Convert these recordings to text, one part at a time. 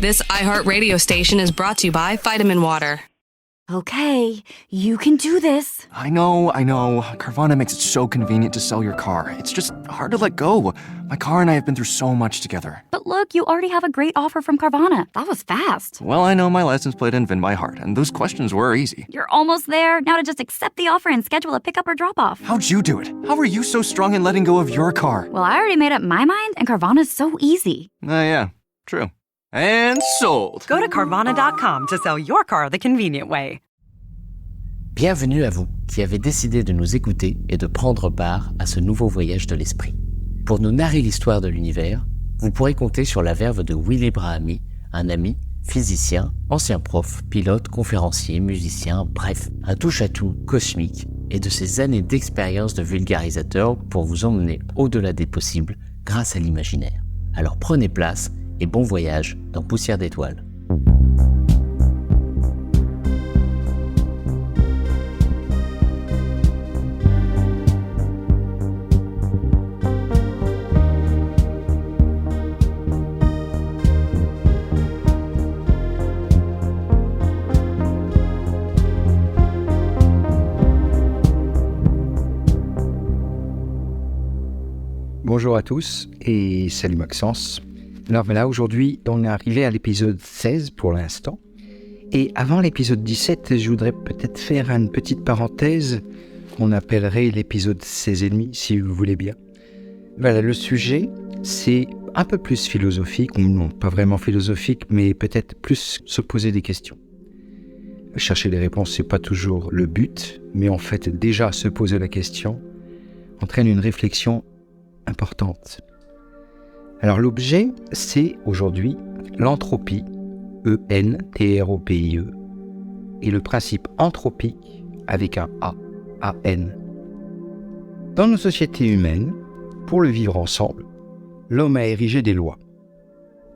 This iHeartRadio station is brought to you by Vitamin Water. Okay, you can do this. I know. Carvana makes it so convenient to sell your car. It's just hard to let go. My car and I have been through so much together. But look, you already have a great offer from Carvana. That was fast. Well, I know my license plate and VIN by heart, and those questions were easy. You're almost there. Now to just accept the offer and schedule a pickup or drop-off. How'd you do it? How are you so strong in letting go of your car? Well, I already made up my mind, and Carvana's so easy. Yeah, true. And sold. Go to Carvana.com to sell your car the convenient way. Bienvenue à vous qui avez décidé de nous écouter et de prendre part à ce nouveau voyage de l'esprit. Pour nous narrer l'histoire de l'univers, vous pourrez compter sur la verve de Willy Brahamy, un ami, physicien, ancien prof, pilote, conférencier, musicien, bref, un touche-à-tout cosmique et de ses années d'expérience de vulgarisateur pour vous emmener au-delà des possibles grâce à l'imaginaire. Alors prenez place et bon voyage dans Poussière d'étoiles. Bonjour à tous et salut Maxence. Alors voilà, aujourd'hui on est arrivé à l'épisode 16 pour l'instant. Et avant l'épisode 17, je voudrais peut-être faire une petite parenthèse qu'on appellerait l'épisode 16,5 si vous voulez bien. Voilà, le sujet c'est un peu plus philosophique, ou non pas vraiment philosophique, mais peut-être plus se poser des questions. Chercher des réponses c'est pas toujours le but, mais en fait déjà se poser la question entraîne une réflexion importante. Alors l'objet, c'est aujourd'hui l'entropie, E-N-T-R-O-P-I-E, et le principe anthropique avec un A, A-N. Dans nos sociétés humaines, pour le vivre ensemble, l'homme a érigé des lois.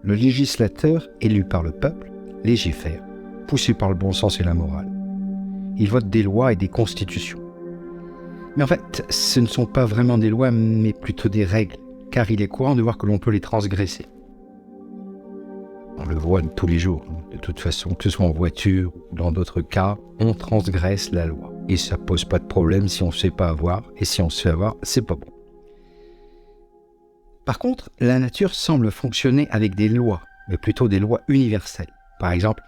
Le législateur, élu par le peuple, légifère, poussé par le bon sens et la morale. Il vote des lois et des constitutions. Mais en fait, ce ne sont pas vraiment des lois, mais plutôt des règles, car il est courant de voir que l'on peut les transgresser. On le voit tous les jours, de toute façon, que ce soit en voiture ou dans d'autres cas, on transgresse la loi. Et ça pose pas de problème si on ne se fait pas avoir, et si on se fait avoir, c'est pas bon. Par contre, la nature semble fonctionner avec des lois, mais plutôt des lois universelles. Par exemple,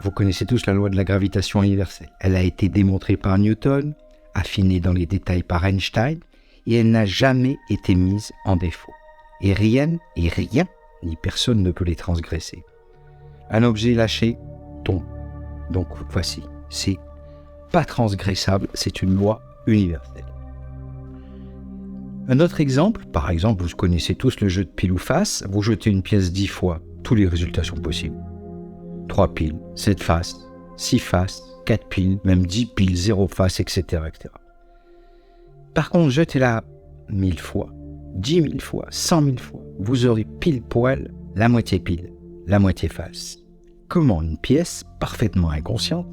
vous connaissez tous la loi de la gravitation universelle. Elle a été démontrée par Newton, affinée dans les détails par Einstein, et elle n'a jamais été mise en défaut. Et rien, ni personne ne peut les transgresser. Un objet lâché tombe. Donc voici, c'est pas transgressable, c'est une loi universelle. Un autre exemple, par exemple, vous connaissez tous le jeu de pile ou face, vous jetez une pièce 10 fois, tous les résultats sont possibles. 3 piles, 7 faces, 6 faces, 4 piles, même 10 piles, 0 face, etc., etc. Par contre, jetez-la 1000 fois, 10 000 fois, 100 000 fois, vous aurez pile poil la moitié pile, la moitié face. Comment une pièce, parfaitement inconsciente,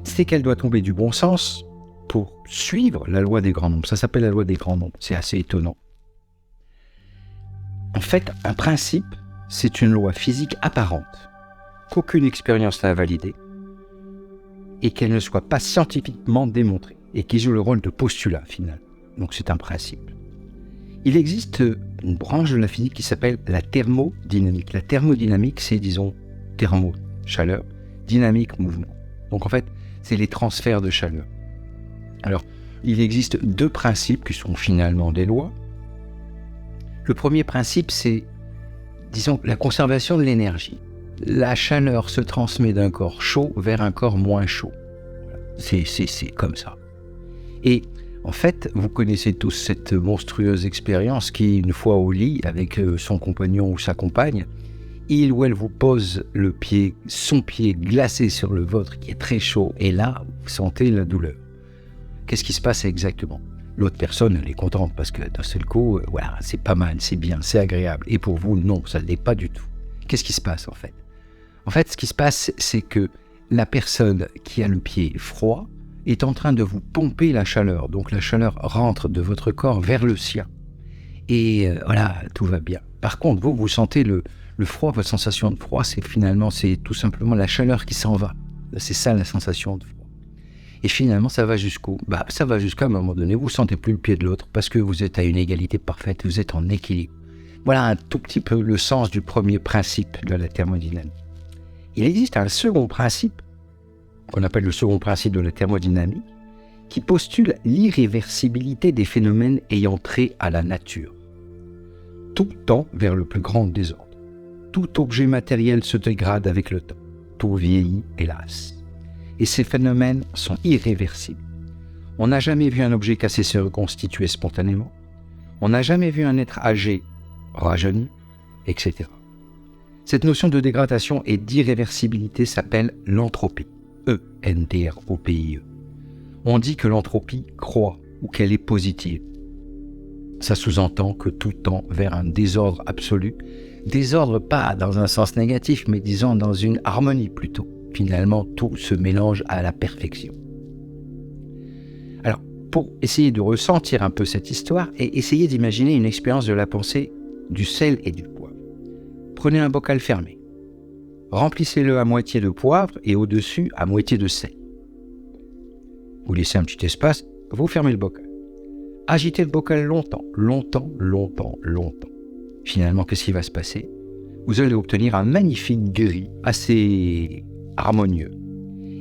sait qu'elle doit tomber du bon sens pour suivre la loi des grands nombres. Ça s'appelle la loi des grands nombres, c'est assez étonnant. En fait, un principe, c'est une loi physique apparente, qu'aucune expérience n'a validée, et qu'elle ne soit pas scientifiquement démontrée, et qui joue le rôle de postulat final. Donc c'est un principe. Il existe une branche de la physique qui s'appelle la thermodynamique. La thermodynamique, c'est, disons, thermo, chaleur, dynamique, mouvement. Donc en fait, c'est les transferts de chaleur. Alors, il existe 2 principes qui sont finalement des lois. Le premier principe, c'est, disons, la conservation de l'énergie. La chaleur se transmet d'un corps chaud vers un corps moins chaud. C'est comme ça. Et en fait, vous connaissez tous cette monstrueuse expérience qui, une fois au lit avec son compagnon ou sa compagne, il ou elle vous pose son pied glacé sur le vôtre qui est très chaud, et là, vous sentez la douleur. Qu'est-ce qui se passe exactement ? L'autre personne, elle est contente parce que d'un seul coup, voilà, c'est pas mal, c'est bien, c'est agréable. Et pour vous, non, ça ne l'est pas du tout. Qu'est-ce qui se passe en fait ? En fait, ce qui se passe, c'est que la personne qui a le pied froid est en train de vous pomper la chaleur. Donc la chaleur rentre de votre corps vers le sien. Et voilà, tout va bien. Par contre, vous sentez le Le froid, votre sensation de froid, c'est tout simplement la chaleur qui s'en va. C'est ça la sensation de froid. Et finalement, ça va jusqu'où ? Ça va jusqu'à un moment donné, vous ne sentez plus le pied de l'autre parce que vous êtes à une égalité parfaite, vous êtes en équilibre. Voilà un tout petit peu le sens du premier principe de la thermodynamique. Il existe un second principe, qu'on appelle le second principe de la thermodynamique, qui postule l'irréversibilité des phénomènes ayant trait à la nature. Tout tend vers le plus grand désordre. Tout objet matériel se dégrade avec le temps. Tout vieillit, hélas. Et ces phénomènes sont irréversibles. On n'a jamais vu un objet cassé se reconstituer spontanément. On n'a jamais vu un être âgé rajeunir, etc. Cette notion de dégradation et d'irréversibilité s'appelle l'entropie. E-N-T-R-O-P-I-E. On dit que l'entropie croît ou qu'elle est positive. Ça sous-entend que tout tend vers un désordre absolu. Désordre pas dans un sens négatif, mais disons dans une harmonie plutôt. Finalement, tout se mélange à la perfection. Alors, pour essayer de ressentir un peu cette histoire et essayer d'imaginer une expérience de la pensée du sel et du poivre. Prenez un bocal fermé. Remplissez-le à moitié de poivre et au-dessus à moitié de sel. Vous laissez un petit espace, vous fermez le bocal. Agitez le bocal longtemps. Finalement, qu'est-ce qui va se passer ? Vous allez obtenir un magnifique gris assez harmonieux.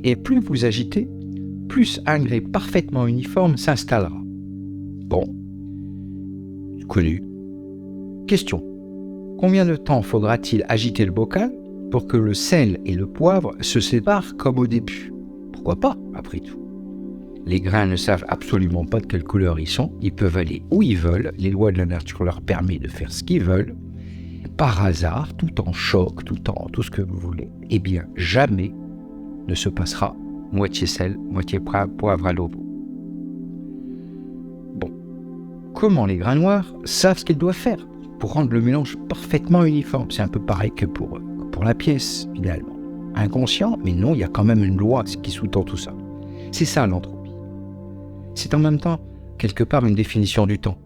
Et plus vous agitez, plus un grès parfaitement uniforme s'installera. Bon, connu. Question. Combien de temps faudra-t-il agiter le bocal pour que le sel et le poivre se séparent comme au début ? Pourquoi pas, après tout ? Les grains ne savent absolument pas de quelle couleur ils sont. Ils peuvent aller où ils veulent. Les lois de la nature leur permettent de faire ce qu'ils veulent. Par hasard, tout en choc, tout ce que vous voulez. Eh bien, jamais ne se passera moitié sel, moitié poivre à l'eau. Bon. Comment les grains noirs savent ce qu'ils doivent faire pour rendre le mélange parfaitement uniforme ? C'est un peu pareil que pour la pièce, finalement. Inconscient, mais non, il y a quand même une loi qui sous-tend tout ça. C'est ça l'entropie. C'est en même temps, quelque part, une définition du temps.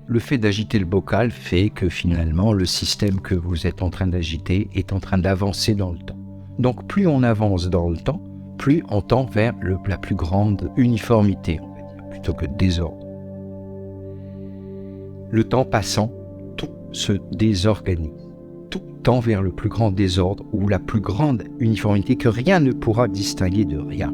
Le fait d'agiter le bocal fait que finalement, le système que vous êtes en train d'agiter est en train d'avancer dans le temps. Donc, plus on avance dans le temps, plus on tend vers la plus grande uniformité, on va dire, plutôt que désordre. Le temps passant, tout se désorganise. Tout tend vers le plus grand désordre ou la plus grande uniformité que rien ne pourra distinguer de rien.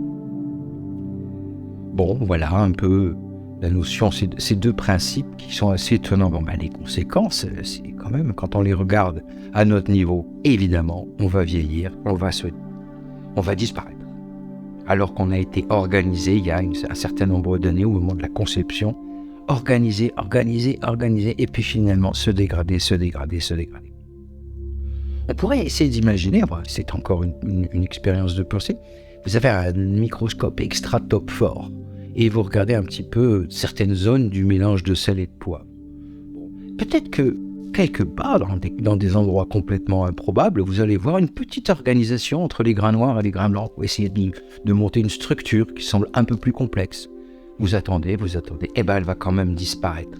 Bon, voilà un peu la notion, ces deux principes qui sont assez étonnants. Bon, les conséquences, c'est quand même, quand on les regarde à notre niveau, évidemment, on va vieillir, on va disparaître. Alors qu'on a été organisé il y a un certain nombre d'années, au moment de la conception, organisé, et puis finalement se dégrader. On pourrait essayer d'imaginer, c'est encore une expérience de pensée, vous avez un microscope extra top fort, et vous regardez un petit peu certaines zones du mélange de sel et de poivre. Peut-être que quelque part, dans des endroits complètement improbables, vous allez voir une petite organisation entre les grains noirs et les grains blancs, pour essayer de monter une structure qui semble un peu plus complexe. Vous attendez, et elle va quand même disparaître.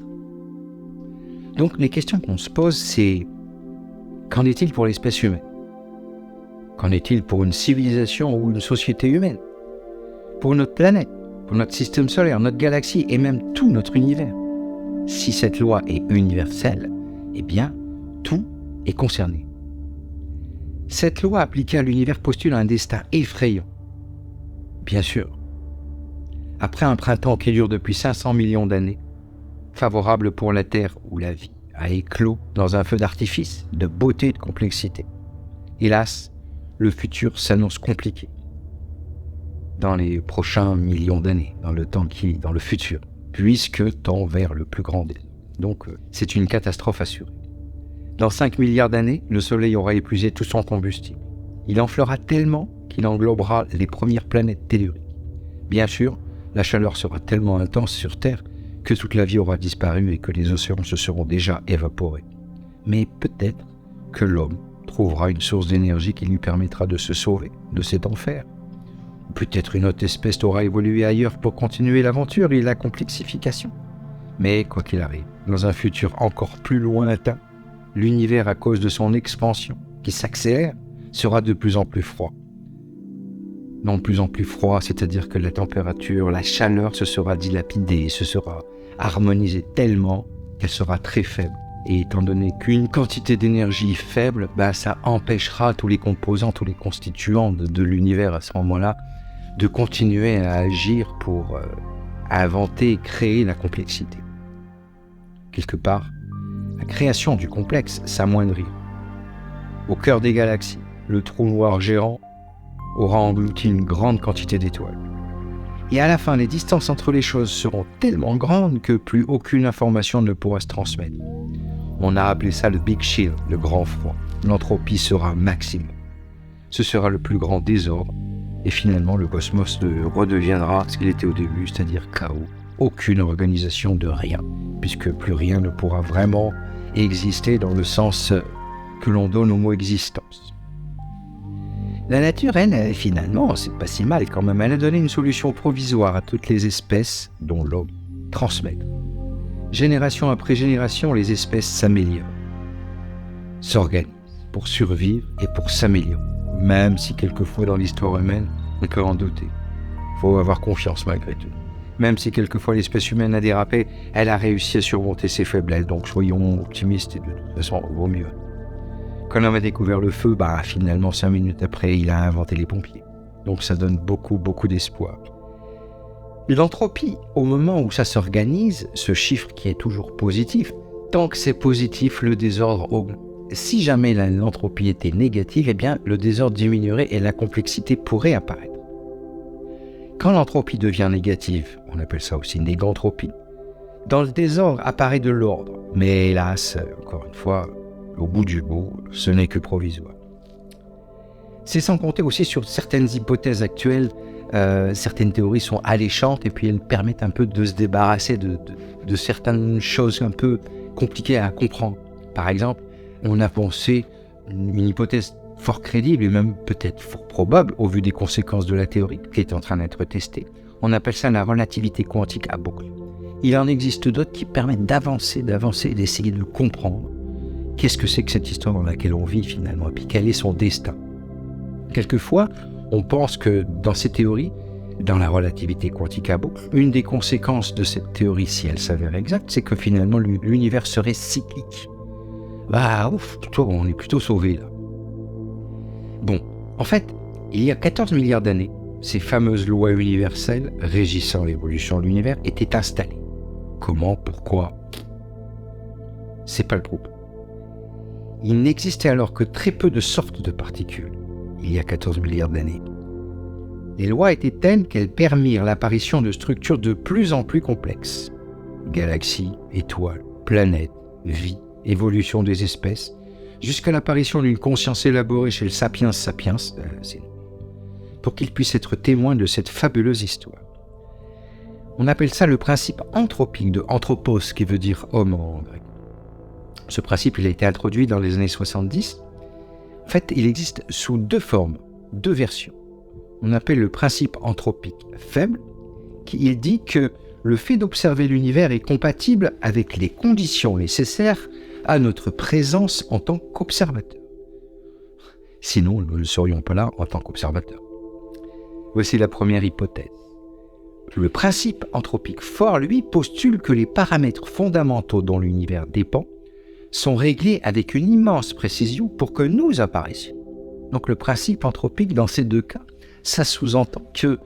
Donc les questions qu'on se pose, c'est qu'en est-il pour l'espèce humaine ? Qu'en est-il pour une civilisation ou une société humaine ? Pour notre planète, pour notre système solaire, notre galaxie et même tout notre univers ? Si cette loi est universelle, eh bien, tout est concerné. Cette loi appliquée à l'univers postule un destin effrayant. Bien sûr. Après un printemps qui dure depuis 500 millions d'années, favorable pour la Terre où la vie a éclos dans un feu d'artifice de beauté et de complexité. Hélas, le futur s'annonce compliqué. Dans les prochains millions d'années, dans le futur, puisque tend vers le plus grand désordre. Donc, c'est une catastrophe assurée. Dans 5 milliards d'années, le Soleil aura épuisé tout son combustible. Il enflera tellement qu'il englobera les premières planètes telluriques. Bien sûr, la chaleur sera tellement intense sur Terre que toute la vie aura disparu et que les océans se seront déjà évaporés. Mais peut-être que l'homme trouvera une source d'énergie qui lui permettra de se sauver de cet enfer. Peut-être une autre espèce aura évolué ailleurs pour continuer l'aventure et la complexification. Mais quoi qu'il arrive, dans un futur encore plus lointain, l'univers, à cause de son expansion, qui s'accélère, sera de plus en plus froid. Non, de plus en plus froid, c'est-à-dire que la température, la chaleur se sera dilapidée, se sera harmonisée tellement qu'elle sera très faible. Et étant donné qu'une quantité d'énergie faible, ça empêchera tous les composants, tous les constituants de l'univers à ce moment-là de continuer à agir pour inventer et créer la complexité. Quelque part, la création du complexe s'amoindrit. Au cœur des galaxies, le trou noir géant aura englouti une grande quantité d'étoiles. Et à la fin, les distances entre les choses seront tellement grandes que plus aucune information ne pourra se transmettre. On a appelé ça le Big Chill, le grand froid. L'entropie sera maximum. Ce sera le plus grand désordre. Et finalement, le cosmos redeviendra ce qu'il était au début, c'est-à-dire chaos. Aucune organisation de rien, puisque plus rien ne pourra vraiment exister dans le sens que l'on donne au mot existence. La nature, elle, finalement, c'est pas si mal quand même. Elle a donné une solution provisoire à toutes les espèces dont l'homme transmet. Génération après génération, les espèces s'améliorent, s'organisent pour survivre et pour s'améliorer. Même si quelquefois dans l'histoire humaine, on peut en douter. Il faut avoir confiance malgré tout. Même si quelquefois l'espèce humaine a dérapé, elle a réussi à surmonter ses faiblesses. Donc soyons optimistes et de toute façon, vaut mieux. Quand l'homme a découvert le feu, finalement 5 minutes après, il a inventé les pompiers. Donc ça donne beaucoup d'espoir. L'entropie, au moment où ça s'organise, ce chiffre qui est toujours positif, tant que c'est positif, le désordre augmente. Si jamais l'entropie était négative, le désordre diminuerait et la complexité pourrait apparaître. Quand l'entropie devient négative, on appelle ça aussi négantropie, dans le désordre apparaît de l'ordre. Mais hélas, encore une fois, au bout du bout, ce n'est que provisoire. C'est sans compter aussi sur certaines hypothèses actuelles. Certaines théories sont alléchantes et puis elles permettent un peu de se débarrasser de certaines choses un peu compliquées à comprendre. Par exemple, on a pensé une hypothèse fort crédible et même peut-être fort probable au vu des conséquences de la théorie qui est en train d'être testée. On appelle ça la relativité quantique à boucle. Il en existe d'autres qui permettent d'avancer et d'essayer de comprendre qu'est-ce que c'est que cette histoire dans laquelle on vit finalement et puis quel est son destin. Quelquefois, on pense que dans ces théories, dans la relativité quantique à boucle, une des conséquences de cette théorie, si elle s'avère exacte, c'est que finalement l'univers serait cyclique. On est plutôt sauvé là. Bon, en fait, il y a 14 milliards d'années, ces fameuses lois universelles régissant l'évolution de l'univers étaient installées. Comment, pourquoi ? C'est pas le propos. Il n'existait alors que très peu de sortes de particules, il y a 14 milliards d'années. Les lois étaient telles qu'elles permirent l'apparition de structures de plus en plus complexes. Galaxies, étoiles, planètes, vie, évolution des espèces, jusqu'à l'apparition d'une conscience élaborée chez le sapiens sapiens, c'est nous, pour qu'il puisse être témoin de cette fabuleuse histoire. On appelle ça le principe anthropique de anthropos, qui veut dire homme en grec. Ce principe, il a été introduit dans les années 70. En fait, il existe sous 2 formes, 2 versions. On appelle le principe anthropique faible, qui dit que le fait d'observer l'univers est compatible avec les conditions nécessaires à notre présence en tant qu'observateur. Sinon, nous ne serions pas là en tant qu'observateur. Voici la première hypothèse. Le principe anthropique fort, lui, postule que les paramètres fondamentaux dont l'univers dépend sont réglés avec une immense précision pour que nous apparaissions. Donc le principe anthropique, dans ces 2 cas, ça sous-entend que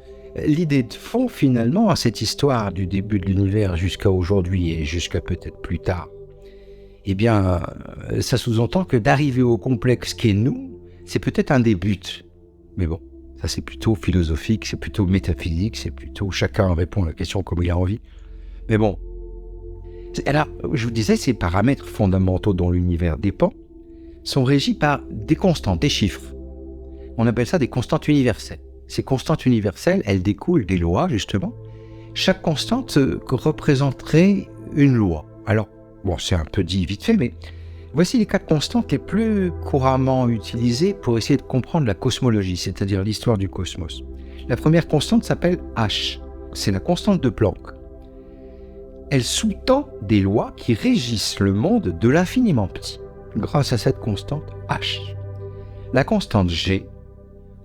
l'idée de fond, finalement, à cette histoire du début de l'univers jusqu'à aujourd'hui et jusqu'à peut-être plus tard, ça sous-entend que d'arriver au complexe qu'est nous, c'est peut-être un des buts. Mais bon, ça c'est plutôt philosophique, c'est plutôt métaphysique, c'est plutôt chacun répond à la question comme il a envie. Mais bon, alors, je vous disais, ces paramètres fondamentaux dont l'univers dépend sont régis par des constantes, des chiffres. On appelle ça des constantes universelles. Ces constantes universelles, elles découlent des lois, justement. Chaque constante représenterait une loi. Alors, bon, c'est un peu dit vite fait, mais voici les 4 constantes les plus couramment utilisées pour essayer de comprendre la cosmologie, c'est-à-dire l'histoire du cosmos. La première constante s'appelle H. C'est la constante de Planck. Elle sous-tend des lois qui régissent le monde de l'infiniment petit. grâce à cette constante H. La constante G,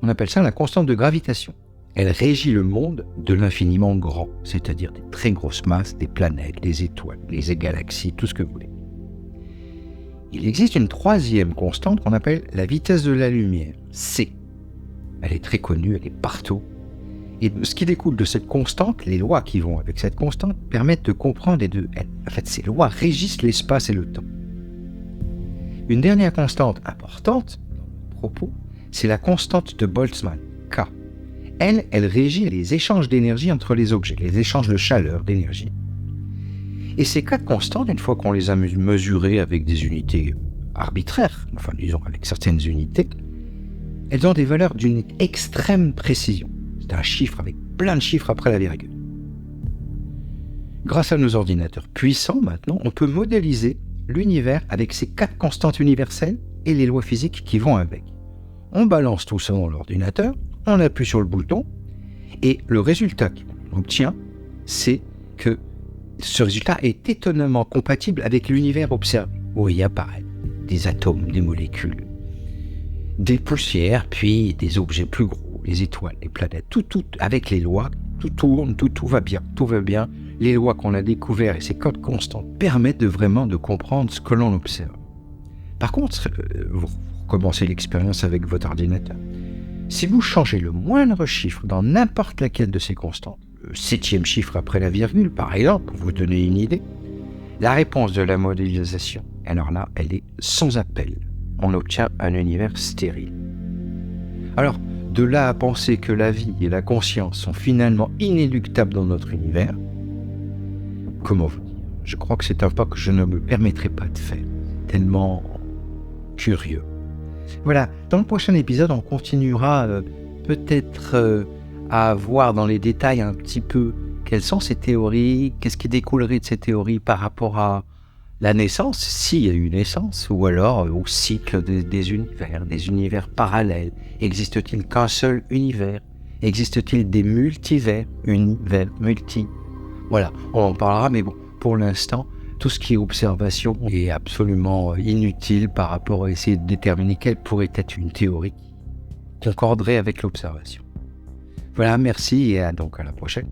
on appelle ça la constante de gravitation. Elle régit le monde de l'infiniment grand, c'est-à-dire des très grosses masses, des planètes, des étoiles, les galaxies, tout ce que vous voulez. Il existe une troisième constante qu'on appelle la vitesse de la lumière, C. Elle est très connue, elle est partout. Et ce qui découle de cette constante, les lois qui vont avec cette constante, permettent de comprendre en fait, ces lois régissent l'espace et le temps. Une dernière constante importante dans notre propos, c'est la constante de Boltzmann, K. Elle régit les échanges d'énergie entre les objets, les échanges de chaleur, d'énergie. Et ces quatre constantes, une fois qu'on les a mesurées avec des unités arbitraires, enfin disons avec certaines unités, elles ont des valeurs d'une extrême précision. C'est un chiffre avec plein de chiffres après la virgule. Grâce à nos ordinateurs puissants maintenant, on peut modéliser l'univers avec ces quatre constantes universelles et les lois physiques qui vont avec. On balance tout ça dans l'ordinateur, on appuie sur le bouton et le résultat qu'on obtient, c'est que ce résultat est étonnamment compatible avec l'univers observé, où il apparaît des atomes, des molécules, des poussières, puis des objets plus gros, les étoiles, les planètes, tout avec les lois, tout tourne, tout va bien. Les lois qu'on a découvertes et ces codes constants permettent vraiment de comprendre ce que l'on observe. Par contre, vous commencez l'expérience avec votre ordinateur. Si vous changez le moindre chiffre dans n'importe laquelle de ces constantes, le 7e chiffre après la virgule, par exemple, pour vous donner une idée, la réponse de la modélisation, alors là, elle est sans appel. On obtient un univers stérile. Alors, de là à penser que la vie et la conscience sont finalement inéluctables dans notre univers, comment vous dire ? Je crois que c'est un pas que je ne me permettrai pas de faire. Tellement curieux. Voilà, dans le prochain épisode, on continuera peut-être à voir dans les détails un petit peu quelles sont ces théories, qu'est-ce qui découlerait de ces théories par rapport à la naissance, s'il y a eu naissance, ou alors au cycle des univers parallèles. Existe-t-il qu'un seul univers ? Existe-t-il des multivers, univers, multi ? Voilà, on en parlera, mais bon, pour l'instant, tout ce qui est observation est absolument inutile par rapport à essayer de déterminer quelle pourrait être une théorie qui concorderait avec l'observation. Voilà, merci et donc à la prochaine.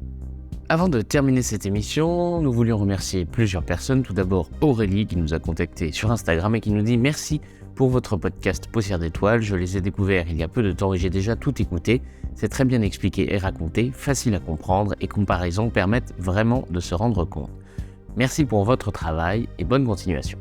Avant de terminer cette émission, nous voulions remercier plusieurs personnes. Tout d'abord Aurélie qui nous a contactés sur Instagram et qui nous dit « Merci pour votre podcast Poussière d'étoiles. Je les ai découverts il y a peu de temps et j'ai déjà tout écouté. C'est très bien expliqué et raconté, facile à comprendre et comparaisons permettent vraiment de se rendre compte. Merci pour votre travail et bonne continuation. »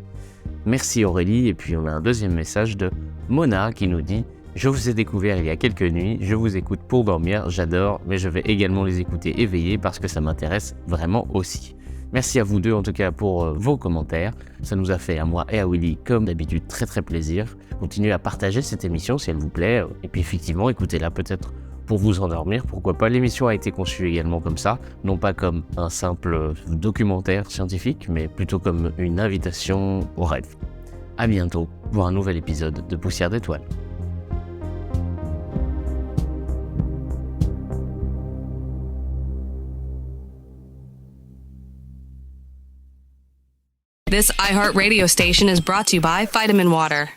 Merci Aurélie. Et puis on a un deuxième message de Mona qui nous dit « Je vous ai découvert il y a quelques nuits, je vous écoute pour dormir, j'adore, mais je vais également les écouter éveillés parce que ça m'intéresse vraiment aussi. » Merci à vous deux en tout cas pour vos commentaires, ça nous a fait à moi et à Willy comme d'habitude très très plaisir. Continuez à partager cette émission si elle vous plaît, et puis effectivement écoutez-la peut-être pour vous endormir, pourquoi pas. L'émission a été conçue également comme ça, non pas comme un simple documentaire scientifique, mais plutôt comme une invitation au rêve. À bientôt pour un nouvel épisode de Poussière d'étoiles. This iHeartRadio station is brought to you by Vitamin Water.